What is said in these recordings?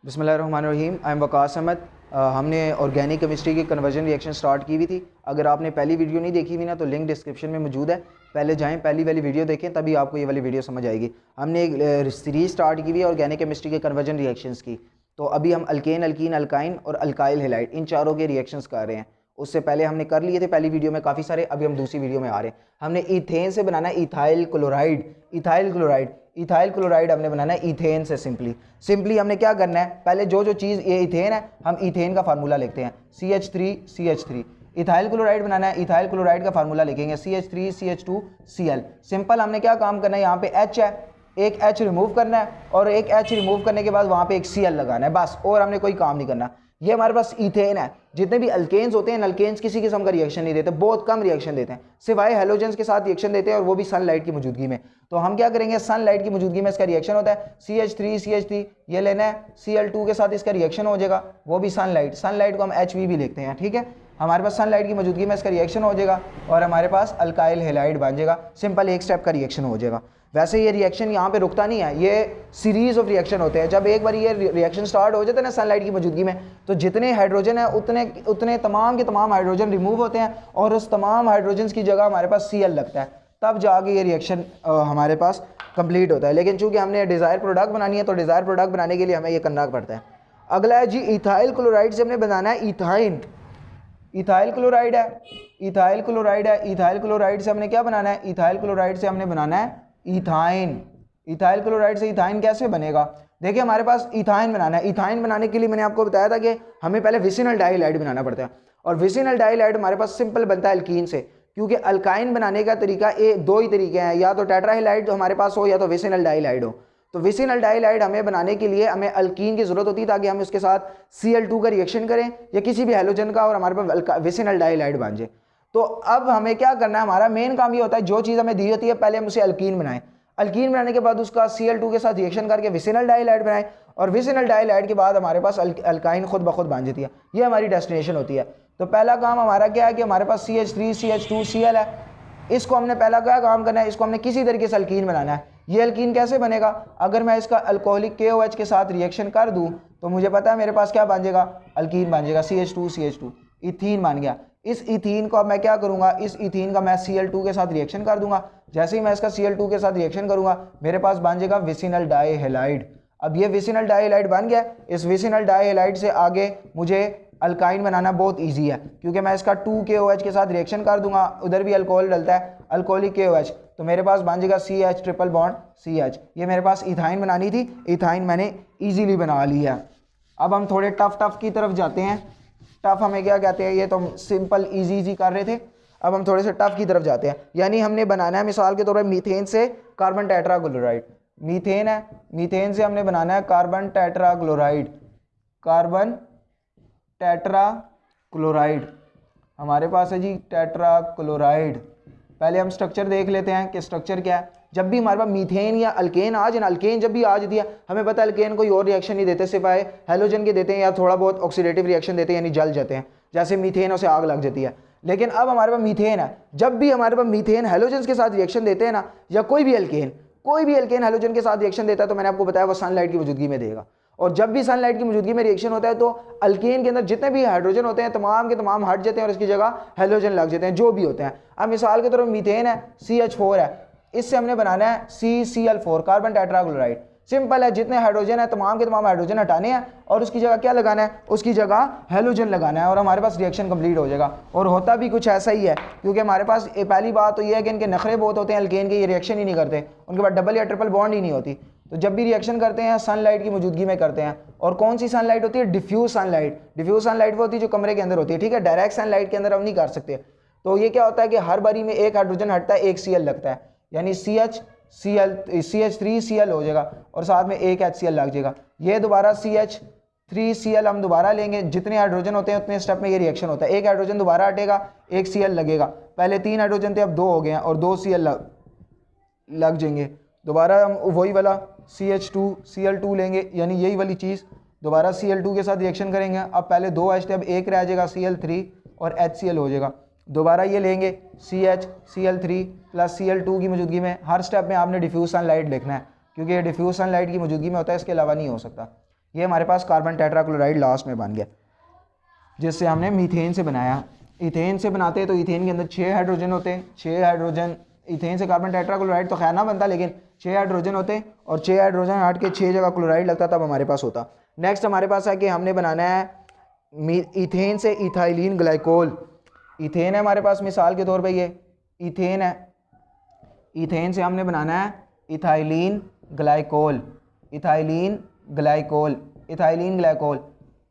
बिस्मिल्लाहिर्रहमानिर्रहीम। I am Waqas Ahmad. हमने organic chemistry की कन्वर्जन रिएक्शन स्टार्ट की हुई थी। अगर आपने पहली वीडियो नहीं देखी हुई ना तो लिंक डिस्क्रिप्शन में मौजूद है, पहले जाएं पहली वाली वीडियो देखें, तभी आपको ये वाली वीडियो समझ आएगी। हमने एक सीरीज स्टार्ट की हुई है ऑर्गेनिक केमिस्ट्री के कन्वर्जन रिएक्शंस की। तो अभी हम अल्केन, अल्कीन, अल्काइन और अल्काइल हैलाइड इन चारों के रिएक्शंस कर रहे हैं। उससे पहले हमने कर लिए थे पहली वीडियो में काफ़ी सारे, अभी हम दूसरी वीडियो में आ रहे हैं। हमने इथेन से बनाना है इथाइल क्लोराइड। इथाइल क्लोराइड हमने बनाना है इथेन से। सिंपली हमने क्या करना है, पहले जो चीज़ ये इथेन है, हम इथेन का फार्मूला लिखते हैं CH3CH3। इथाइल क्लोराइड बनाना है, इथाइल क्लोराइड का फार्मूला लिखेंगे CH3CH2Cl। सिंपल हमने क्या काम करना है, यहाँ पे H है, एक H रिमूव करना है और एक H रिमूव करने के बाद वहाँ पे एक Cl लगाना है, बस। और हमने कोई काम नहीं करना। ये हमारे पास इथेन है। जितने भी अल्केन्स होते हैं, अल्केन्स किसी किस्म का रिएक्शन नहीं देते, बहुत कम रिएक्शन देते हैं, सिवाय हेलोजेंस के साथ रिएक्शन देते हैं, और वो भी सनलाइट की मौजूदगी में। तो हम क्या करेंगे, सनलाइट की मौजूदगी में इसका रिएक्शन होता है CH3CH3, ये लेना है, Cl2 के साथ इसका रिएक्शन हो जाएगा, वो भी सनलाइट को हम HV भी लिखते हैं, ठीक है। हमारे पास सनलाइट की मौजूदगी में इसका रिएक्शन हो जाएगा और हमारे पास अल्काइल हैलाइड बन जाएगा। सिंपल एक स्टेप का रिएक्शन हो जाएगा। वैसे ये रिएक्शन यहाँ पे रुकता नहीं है, ये सीरीज ऑफ रिएक्शन होते हैं। जब एक बार ये रिएक्शन स्टार्ट हो जाता है ना सनलाइट की मौजूदगी में, तो जितने हाइड्रोजन है उतने तमाम के तमाम हाइड्रोजन रिमूव होते हैं और उस तमाम हाइड्रोजन की जगह हमारे पास Cl लगता है, तब जाके ये रिएक्शन हमारे पास कंप्लीट होता है। लेकिन चूंकि हमने डिज़ायर प्रोडक्ट बनानी है, तो डिज़ायर प्रोडक्ट बनाने के लिए हमें ये करना पड़ता है। अगला है जी इथाइल क्लोराइड से हमने बनाना है इथाइन। इथाइल क्लोराइड है, इथाइल क्लोराइड से हमने क्या बनाना है, इथाइल क्लोराइड से हमने बनाना है इथाइन। इथाइल क्लोराइड से इथाइन कैसे बनेगा, देखिए हमारे पास इथाइन बनाना है। इथाइन बनाने के लिए मैंने आपको बताया था कि हमें पहले विसिनल डाइहाइड बनाना पड़ता है, और विसिनल डाइहाइड हमारे पास सिंपल बनता है अल्कीन से, क्योंकि अल्काइन बनाने का तरीका दो ही तरीके हैं, या तो टेट्राहाइलाइड हमारे पास हो या तो विसिनल डाइहाइड हो। तो विसिनल डाइहाइड हमें बनाने के लिए हमें अल्कीन की जरूरत होती है, ताकि हम उसके साथ Cl2 का रिएक्शन करें या किसी भी हैलोजन का, और हमारे पास विसिनल डाइहाइड बन जाए। तो अब हमें क्या करना है, हमारा मेन काम ये होता है, जो चीज़ हमें दी होती है पहले हम उसे अल्कीन बनाएं। अल्कीन बनाने के बाद उसका Cl2 के साथ रिएक्शन करके विसिनल डाइहाइड बनाएं, और विसिनल डाइहाइड के बाद हमारे पास अल्काइन खुद ब खुद बन जाती है। ये हमारी डेस्टिनेशन होती है। तो पहला काम हमारा क्या है कि हमारे पास CH3CH2Cl है, इसको हमने पहला क्या काम करना है, इसको हमने किसी तरीके से अल्कीन बनाना है। ये अल्कीन कैसे बनेगा, अगर मैं इसका अल्कोहलिक KOH के साथ रिएक्शन कर दूं तो मुझे पता है मेरे पास क्या बन जाएगा, अल्कीन बन जाएगा CH2CH2, इथीन बन गया। इस इथीन को अब मैं क्या करूंगा, इस इथीन का मैं Cl2 के साथ रिएक्शन कर दूंगा। जैसे ही मैं इसका Cl2 के साथ रिएक्शन करूंगा, मेरे पास बन जाएगा विसिनल डाइहाइलाइड। अब ये विसिनल डाइहाइलाइड बन गया। इस विसिनल डाइहाइलाइड से आगे मुझे अल्काइन बनाना बहुत इजी है, क्योंकि मैं इसका 2KOH के साथ रिएक्शन कर दूंगा, उधर भी अल्कोहल डलता है, अल्कोहलिक KOH, तो मेरे पास बन जाएगा CH ट्रिपल बॉन्ड CH। ये मेरे पास इथाइन बनानी थी, इथाइन मैंने इजीली बना ली है। अब हम थोड़े टफ की तरफ जाते हैं। टफ हमें क्या कहते हैं, ये तो हम सिंपल इजी कर रहे थे, अब हम थोड़े से टफ की तरफ जाते हैं। यानी हमने बनाना है मिसाल के तौर पर मीथेन से कार्बन टेट्राक्लोराइड। मीथेन है, मीथेन से हमने बनाना है कार्बन टेट्राक्लोराइड। कार्बन टेट्राक्लोराइड हमारे पास है जी टेट्राक्लोराइड। पहले हम स्ट्रक्चर देख लेते हैं कि स्ट्रक्चर क्या है। जब भी हमारे पास मीथेन या अल्केन आ जाए ना, अल्केन जब भी आ जाती है, हमें पता है अल्केन कोई और रिएक्शन नहीं देते, सिवाय हेलोजन के देते हैं या थोड़ा बहुत ऑक्सीडेटिव रिएक्शन देते हैं, यानी जल जाते हैं, जैसे मीथेन उसे आग लग जाती है। लेकिन अब हमारे पास मीथेन है, जब भी हमारे पास मीथेन हेलोजन के साथ रिएक्शन देते हैं ना, या कोई भी अल्केन हेलोजन के साथ रिएक्शन देता है, तो मैंने आपको बताया वो सनलाइट की मौजूदगी में देगा। और जब भी सनलाइट की मौजूदगी में रिएक्शन होता है, तो अल्केन के अंदर जितने भी हाइड्रोजन होते हैं तमाम के तमाम हट जाते हैं और इसकी जगह हेलोजन लग जाते हैं, जो भी होते हैं। अब मिसाल के तौर पर मीथेन है, CH4 है, इससे हमने बनाना है CCl4 कार्बन टेट्राक्लोराइड। सिंपल है, जितने हाइड्रोजन है तमाम के तमाम हाइड्रोजन हटाने हैं और उसकी जगह क्या लगाना है, उसकी जगह हेलोजन लगाना है, और हमारे पास रिएक्शन कंप्लीट हो जाएगा। और होता भी कुछ ऐसा ही है, क्योंकि हमारे पास पहली बात तो ये है कि इनके नखरे बहुत होते हैं अल्केन के, ये रिएक्शन ही नहीं करते, उनके पास डबल या ट्रिपल बॉन्ड ही नहीं होती। तो जब भी रिएक्शन करते हैं सनलाइट की मौजूदगी में करते हैं। और कौन सी सनलाइट होती है, डिफ्यूज सनलाइट। डिफ्यूज सनलाइट वो होती है जो कमरे के अंदर होती है, ठीक है, डायरेक्ट सनलाइट के अंदर हम नहीं कर सकते। तो ये क्या होता है कि हर बारी में एक हाइड्रोजन हटता है, एक Cl लगता है, यानी CH3Cl हो जाएगा और साथ में एक HCl लग जाएगा। ये दोबारा CH3Cl हम दोबारा लेंगे, जितने हाइड्रोजन होते हैं उतने स्टेप में ये रिएक्शन होता है। एक हाइड्रोजन दोबारा हटेगा, एक Cl लगेगा, पहले 3 हाइड्रोजन थे, अब 2 हो गए हैं और 2 Cl लग जाएंगे। दोबारा हम वही वाला CH2Cl2 लेंगे, यानी यही वाली चीज़ दोबारा Cl2 के साथ रिएक्शन करेंगे। अब पहले 2 H थे, अब एक रह जाएगा Cl3 और HCl हो जाएगा। दोबारा ये लेंगे CH प्लस Cl2 की मौजूदगी में। हर स्टेप में आपने डिफ्यूज सनलाइट लिखना है, क्योंकि ये डिफ्यूज सनलाइट की मौजूदगी में होता है, इसके अलावा नहीं हो सकता। ये हमारे पास कार्बन टेट्राक्लोराइड लास्ट में बन गया, जिससे हमने मीथेन से बनाया। इथेन से बनाते हैं तो इथेन के अंदर 6 हाइड्रोजन होते हैं, 6 हाइड्रोजन, इथेन से कार्बन टेट्राक्लोराइड तो खैर ना बनता, लेकिन 6 हाइड्रोजन होते हैं और 6 हाइड्रोजन हट के 6 जगह क्लोराइड लगता तब हमारे पास होता। नेक्स्ट हमारे पास है कि हमने बनाना है इथेन से इथाइलिन ग्लाइकोल। इथेन है हमारे पास, मिसाल के तौर पे ये इथेन है, इथेन से हमने बनाना है ethylene glycol. Ethylene glycol, ethylene glycol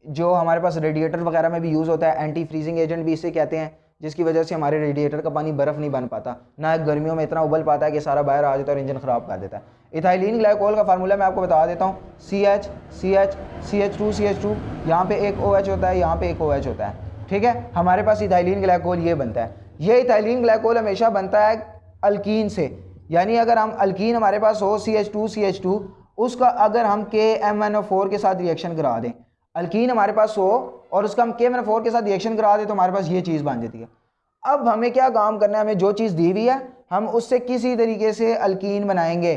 जो हमारे पास रेडिएटर वगैरह में भी यूज़ होता है, एंटी फ्रीजिंग एजेंट भी इसे कहते हैं, जिसकी वजह से हमारे रेडिएटर का पानी बर्फ़ नहीं बन पाता, ना गर्मियों में इतना उबल पाता है कि सारा बाहर आ जाता है और इंजन ख़राब कर देता है। इथाइलिन ग्लाइकोल का फार्मूला मैं आपको बता देता हूँ, CH2, यहाँ पे एक OH होता है, यहाँ पे एक OH होता है, ठीक है। हमारे पास इथाइलिन ग्लाइकोल ये बनता है। ये इथाइलिन ग्लाइकोल हमेशा बनता है अल्कीन से, यानी अगर हम अल्कीन हमारे पास हो CH2, उसका अगर हम KMnO4 के साथ रिएक्शन करा दें, अल्कीन हमारे पास हो और उसका हम KMnO4 के साथ रिएक्शन करा दें तो हमारे पास ये चीज़ बन जाती है। अब हमें क्या काम करना है, हमें जो चीज़ दी हुई है हम उससे किसी तरीके से अल्कीन बनाएंगे,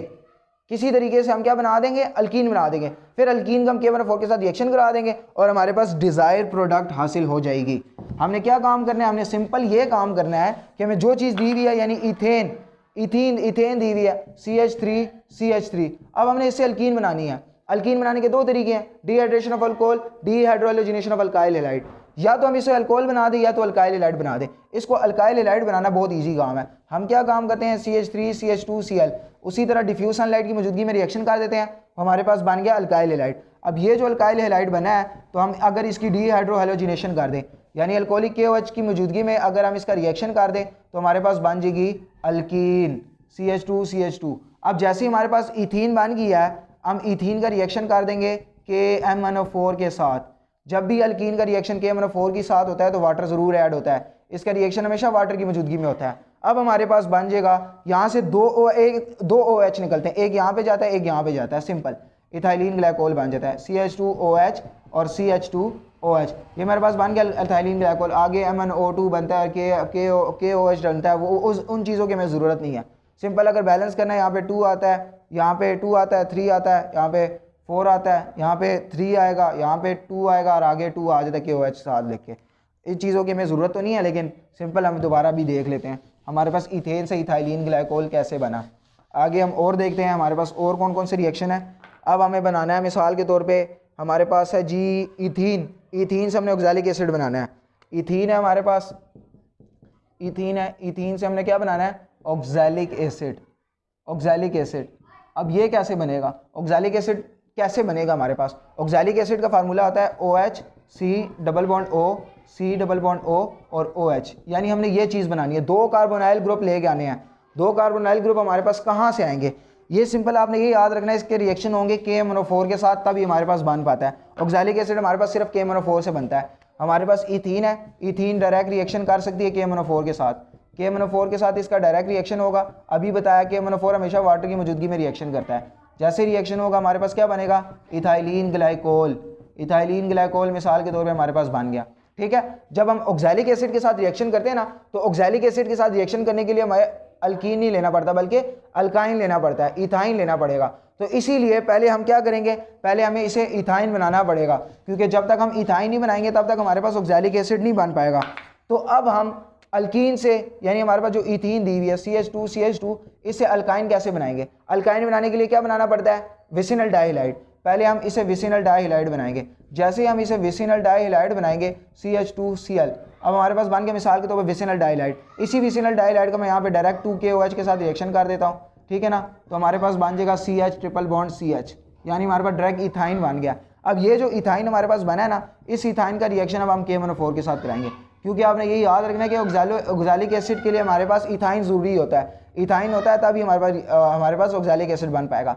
किसी तरीके से हम क्या बना देंगे, अल्कीन बना देंगे। फिर अल्कीन का हम KMnO4 के साथ रिएक्शन करा देंगे और हमारे पास डिज़ायर प्रोडक्ट हासिल हो जाएगी। हमने क्या काम करना है, हमने सिंपल ये काम करना है कि हमें जो चीज़ दी हुई है, यानी इथेन दी हुई है CH3, अब हमने इससे अल्कीन बनानी है। अल्कीन बनाने के दो तरीके हैं, dehydration of alcohol, dehydrogenation of alkyl halide. या तो हम इसे अल्कोहल बना दें या तो अल्काइल हैलाइड बना दें। इसको अल्काइल हैलाइड बनाना बहुत इजी काम है। हम क्या काम करते हैं, CH3 CH2Cl उसी तरह डिफ्यूज सनलाइट की मौजूदगी में रिएक्शन कर देते हैं, हमारे पास बन गया अल्काइल हैलाइड। अब ये जो अल्काइल हैलाइड बना है तो हम अगर इसकी डिहाइड्रोहैलोजिनेशन कर दें, यानी अल्कोहलिक KOH की मौजूदगी में अगर हम इसका रिएक्शन कर दें तो हमारे पास बन जाएगी अल्कीन CH2। अब जैसे ही हमारे पास इथीन बन गया है, हम इथीन का रिएक्शन कर देंगे KMnO4 के साथ। जब भी अल्कीन का रिएक्शन KMnO4 के साथ होता है तो वाटर ज़रूर ऐड होता है, इसका रिएक्शन हमेशा वाटर की मौजूदगी में होता है। अब हमारे पास बन जाएगा, यहाँ से दो OH निकलते हैं, एक यहाँ पे जाता है एक यहाँ पे जाता है, सिंपल इथाइलिन ग्लाइकोल बन जाता है, CH2OH और CH2OH। ये मेरे पास बन गया इथाइलिन ग्लाइकोल। आगे MnO2 बनता है, KOH बनता है, वो उन चीज़ों की हमें ज़रूरत नहीं है। सिंपल अगर बैलेंस करना है, यहाँ पे 2 आता है, यहाँ पे 2 आता है, 3 आता है, यहाँ पे 4 आता है, यहाँ पे 3 आएगा, यहाँ पे 2 आएगा और आगे 2 आ जाता है KOH साथ लिख के। इन चीज़ों की हमें ज़रूरत तो नहीं है, लेकिन सिंपल हम दोबारा भी देख लेते हैं हमारे पास इथेन से इथाइलिन ग्लाइकोल कैसे बना। आगे हम और देखते हैं हमारे पास और कौन कौन से रिएक्शन है। अब हमें बनाना है, मिसाल के तौर पे हमारे पास है जी इथीन से हमने ऑक्सैलिक एसिड बनाना है। इथीन है हमारे पास, इथीन है, इथीन से हमने क्या बनाना है, ऑक्सैलिक एसिड। अब ये कैसे बनेगा, ऑक्सैलिक एसिड कैसे बनेगा हमारे पास, ऑक्सैलिक एसिड का फार्मूला होता है OH C+O और OH, यानी हमने ये चीज़ बनानी है। 2 कार्बोनाइल ग्रुप लेके आने हैं। 2 कार्बोनाइल ग्रुप हमारे पास कहाँ से आएंगे, ये सिंपल आपने ये याद रखना है, इसके रिएक्शन होंगे KMnO4 के साथ, तभी हमारे पास बन पाता है। ऑक्सैलिक एसिड हमारे पास सिर्फ KMnO4 से बनता है। हमारे पास इथीन है, इथीन डायरेक्ट रिएक्शन कर सकती है KMnO4 के साथ, KMnO4 के साथ इसका डायरेक्ट रिएक्शन होगा। अभी बताया KMnO4 हमेशा वाटर की मौजूदगी में रिएक्शन करता है। जैसे रिएक्शन होगा हमारे पास क्या बनेगा, इथाइलिन ग्लाइकोल मिसाल के तौर पे हमारे पास बन गया, ठीक है। जब हम ऑक्सैलिक एसिड के साथ रिएक्शन करते हैं ना, तो ऑक्सैलिक एसिड के साथ रिएक्शन करने के लिए हमें अल्कीन नहीं लेना पड़ता, बल्कि अल्काइन लेना पड़ता है, इथाइन लेना पड़ेगा। तो इसीलिए पहले हम क्या करेंगे, पहले हमें इसे इथाइन बनाना पड़ेगा, क्योंकि जब तक हम इथाइन नहीं बनाएंगे तब तक हमारे पास ऑक्सैलिक एसिड नहीं बन पाएगा। तो अब हम अल्कीन से, यानी हमारे पास जो इथीन दी हुई है CH2, इससे अल्काइन कैसे बनाएंगे। अल्काइन बनाने के लिए क्या बनाना पड़ता है, विसिनल डाइहैलाइड। पहले हम इसे विसिनल डाइहैलाइड बनाएंगे। जैसे ही हम इसे विसिनल डाइहैलाइड बनाएंगे CH2Cl, अब हमारे पास बन के मिसाल के तौर पर विसिनल डाइहैलाइड। इसी विसिनल डाइहैलाइड को मैं यहाँ पे डायरेक्ट 2KOH के साथ रिएक्शन कर देता हूँ, ठीक है ना। तो हमारे पास बन जाएगा CH∼CH, यानी हमारे पास डायरेक्ट इथाइन बन गया। अब ये जो इथाइन हमारे पास बना है ना, इस इथाइन का रिएक्शन अब हम KMnO4 के साथ कराएंगे, क्योंकि आपने ये याद रखना है कि ऑक्सैलिक एसिड के लिए हमारे पास इथाइन ज़रूरी होता है। इथाइन होता है तभी हमारे पास ऑक्सैलिक एसिड बन पाएगा।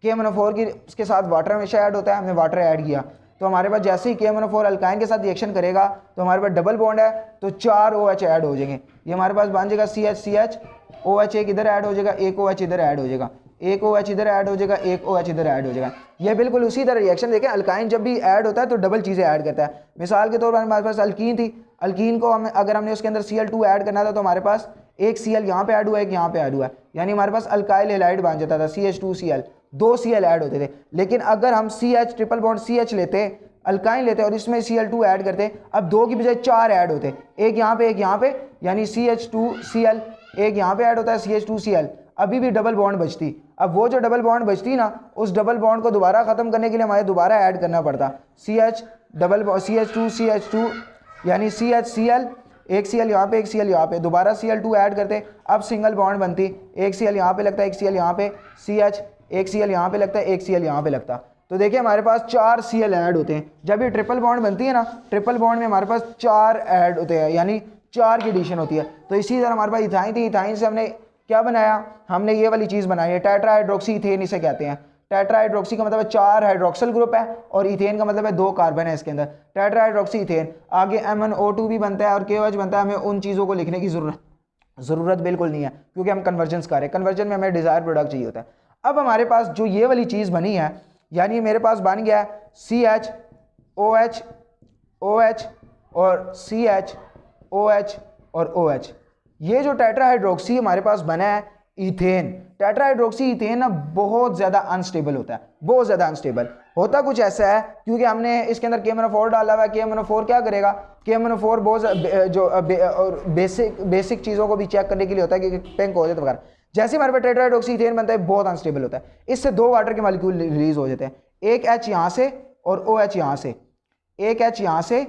KMnO4 की उसके साथ वाटर हमेशा ऐड होता है, हमने वाटर ऐड किया तो हमारे पास जैसे ही KMnO4 अल्काइन के साथ रिएक्शन करेगा तो हमारे पास डबल बॉन्ड है, तो 4 OH ऐड हो जाएंगे। ये हमारे पास बन जाएगा CH OH, एक इधर ऐड हो जाएगा, एक OH इधर ऐड हो जाएगा, एक OH इधर ऐड हो जाएगा, एक OH इधर ऐड हो जाएगा। ये बिल्कुल उसी तरह रिएक्शन देखें, अल्काइन जब भी ऐड होता है तो डबल चीज़ें ऐड करता है। मिसाल के तौर पर हमारे पास अल्कीन थी, अल्कीन को अगर हमने उसके अंदर Cl2 ऐड करना था तो हमारे पास एक Cl यहाँ पे ऐड हुआ है, एक यहाँ पे ऐड हुआ है, यानी हमारे पास अल्काइल हैलाइड बन जाता था CH2Cl। 2 Cl ऐड होते थे। लेकिन अगर हम CH ट्रिपल बॉन्ड CH लेते, अल्काइन लेते और इसमें Cl2 ऐड करते, अब 2 की बजाय 4 ऐड होते, एक यहाँ पे एक यहाँ पे, यानी CH2Cl, एक यहाँ पे ऐड होता है CH2Cl, अभी भी डबल बॉन्ड बचती। अब वो जो डबल बॉन्ड बचती ना, उस डबल बॉन्ड को दोबारा ख़त्म करने के लिए हमें दोबारा ऐड करना पड़ता CH2CH2 यानी CHCl, एक Cl यहाँ पे एक Cl यहाँ पे, दोबारा Cl2 ऐड करते, अब सिंगल बॉन्ड बनती, एक Cl यहाँ पे लगता है एक Cl यहाँ पे, CH, एक Cl यहाँ पे लगता है एक Cl यहाँ पे लगता। तो देखिए हमारे पास 4 Cl ऐड होते हैं। जब ये ट्रिपल बॉन्ड बनती है ना, ट्रिपल बॉन्ड में हमारे पास 4 ऐड होते हैं, यानी 4 की एडिशन होती है। तो इसी तरह हमारे पास इथाइन थी, इथाइन से हमने क्या बनाया, हमने ये वाली चीज़ बनाई है टेट्राहाइड्रोक्सी इथेन इसे कहते हैं। टेट्राहाइड्रोक्सी का मतलब है 4 हाइड्रोक्सल ग्रुप है और इथेन का मतलब है 2 कार्बन है इसके अंदर, टेट्राहाइड्रोक्सी इथेन। आगे MnO2 भी बनता है और KOH बनता है। हमें उन चीज़ों को लिखने की ज़रूरत बिल्कुल नहीं है क्योंकि हम कन्वर्जन्स कर रहे हैं, कन्वर्जन में हमें डिज़ायर प्रोडक्ट चाहिए होता है। अब हमारे पास जो ये वाली चीज़ बनी है, यानी मेरे पास बन गया है CH OH OH और CH OH और OH। ये जो टेट्राहाइड्रोक्सी हमारे पास बना है इथेन, टेट्राहाइड्रोक्सी इथेन ना बहुत ज़्यादा अनस्टेबल होता है, बहुत ज़्यादा अनस्टेबल होता कुछ ऐसा है क्योंकि हमने इसके अंदर KMnO4 डाला हुआ है। KMnO4 क्या करेगा, KMnO4 बहुत जो बेसिक चीज़ों को भी चेक करने के लिए होता है कि टैंक हो जाए वगैरह। जैसे हमारे पास टेट्राहाइड्रोक्सी इथेन बनता है बहुत अनस्टेबल होता है, इससे 2 वाटर के मॉलिक्यूल रिलीज हो जाते हैं, एक H यहाँ से और OH यहाँ से, एक H यहाँ से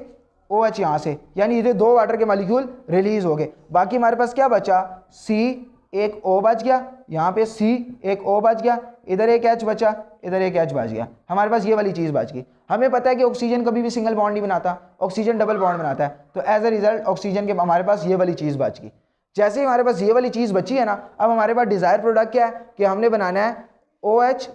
OH यहाँ से, यानी इधर 2 वाटर के मॉलिक्यूल रिलीज हो गए। बाकी हमारे पास क्या बचा, C, एक O बच गया, यहाँ पे C, एक O बच गया, इधर एक H बचा, इधर एक H बच गया। हमारे पास ये वाली चीज़ बच गई। हमें पता है कि ऑक्सीजन कभी भी सिंगल बॉन्ड नहीं बनाता, ऑक्सीजन डबल बॉन्ड बनाता है, तो एज अ रिजल्ट ऑक्सीजन के हमारे पास ये वाली चीज़ बच गई। जैसे ही हमारे पास ये वाली चीज़ बची है ना, अब हमारे पास डिज़ायर प्रोडक्ट क्या है कि हमने बनाना है OH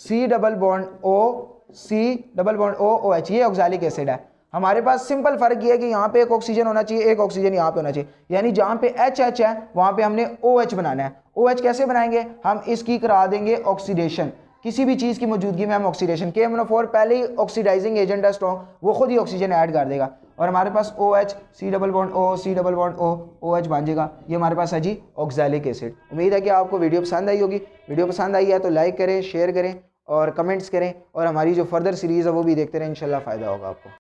C double bond O C double bond O OH, ये ऑक्सैलिक एसिड है। हमारे पास सिंपल फर्क ये है कि यहाँ पे एक ऑक्सीजन होना चाहिए, एक ऑक्सीजन यहाँ पे होना चाहिए, यानी जहाँ पे HH है वहाँ पे हमने OH बनाना है। OH कैसे बनाएंगे, हम इसकी करा देंगे ऑक्सीडेशन, किसी भी चीज़ की मौजूदगी में हम ऑक्सीडेशन, KMnO4 पहले ही ऑक्सीडाइजिंग एजेंट है स्ट्रॉन्ग, वो खुद ही ऑक्सीजन ऐड कर देगा और हमारे पास OH C double bond O C double bond O OH बन जाएगा। ये हमारे पास है जी ऑक्सैलिक एसिड। उम्मीद है कि आपको वीडियो पसंद आई होगी। वीडियो पसंद आई है तो लाइक करें, शेयर करें और कमेंट्स करें और हमारी जो फर्दर सीरीज़ है वो भी देखते रहें, इंशाल्लाह फ़ायदा होगा आपको।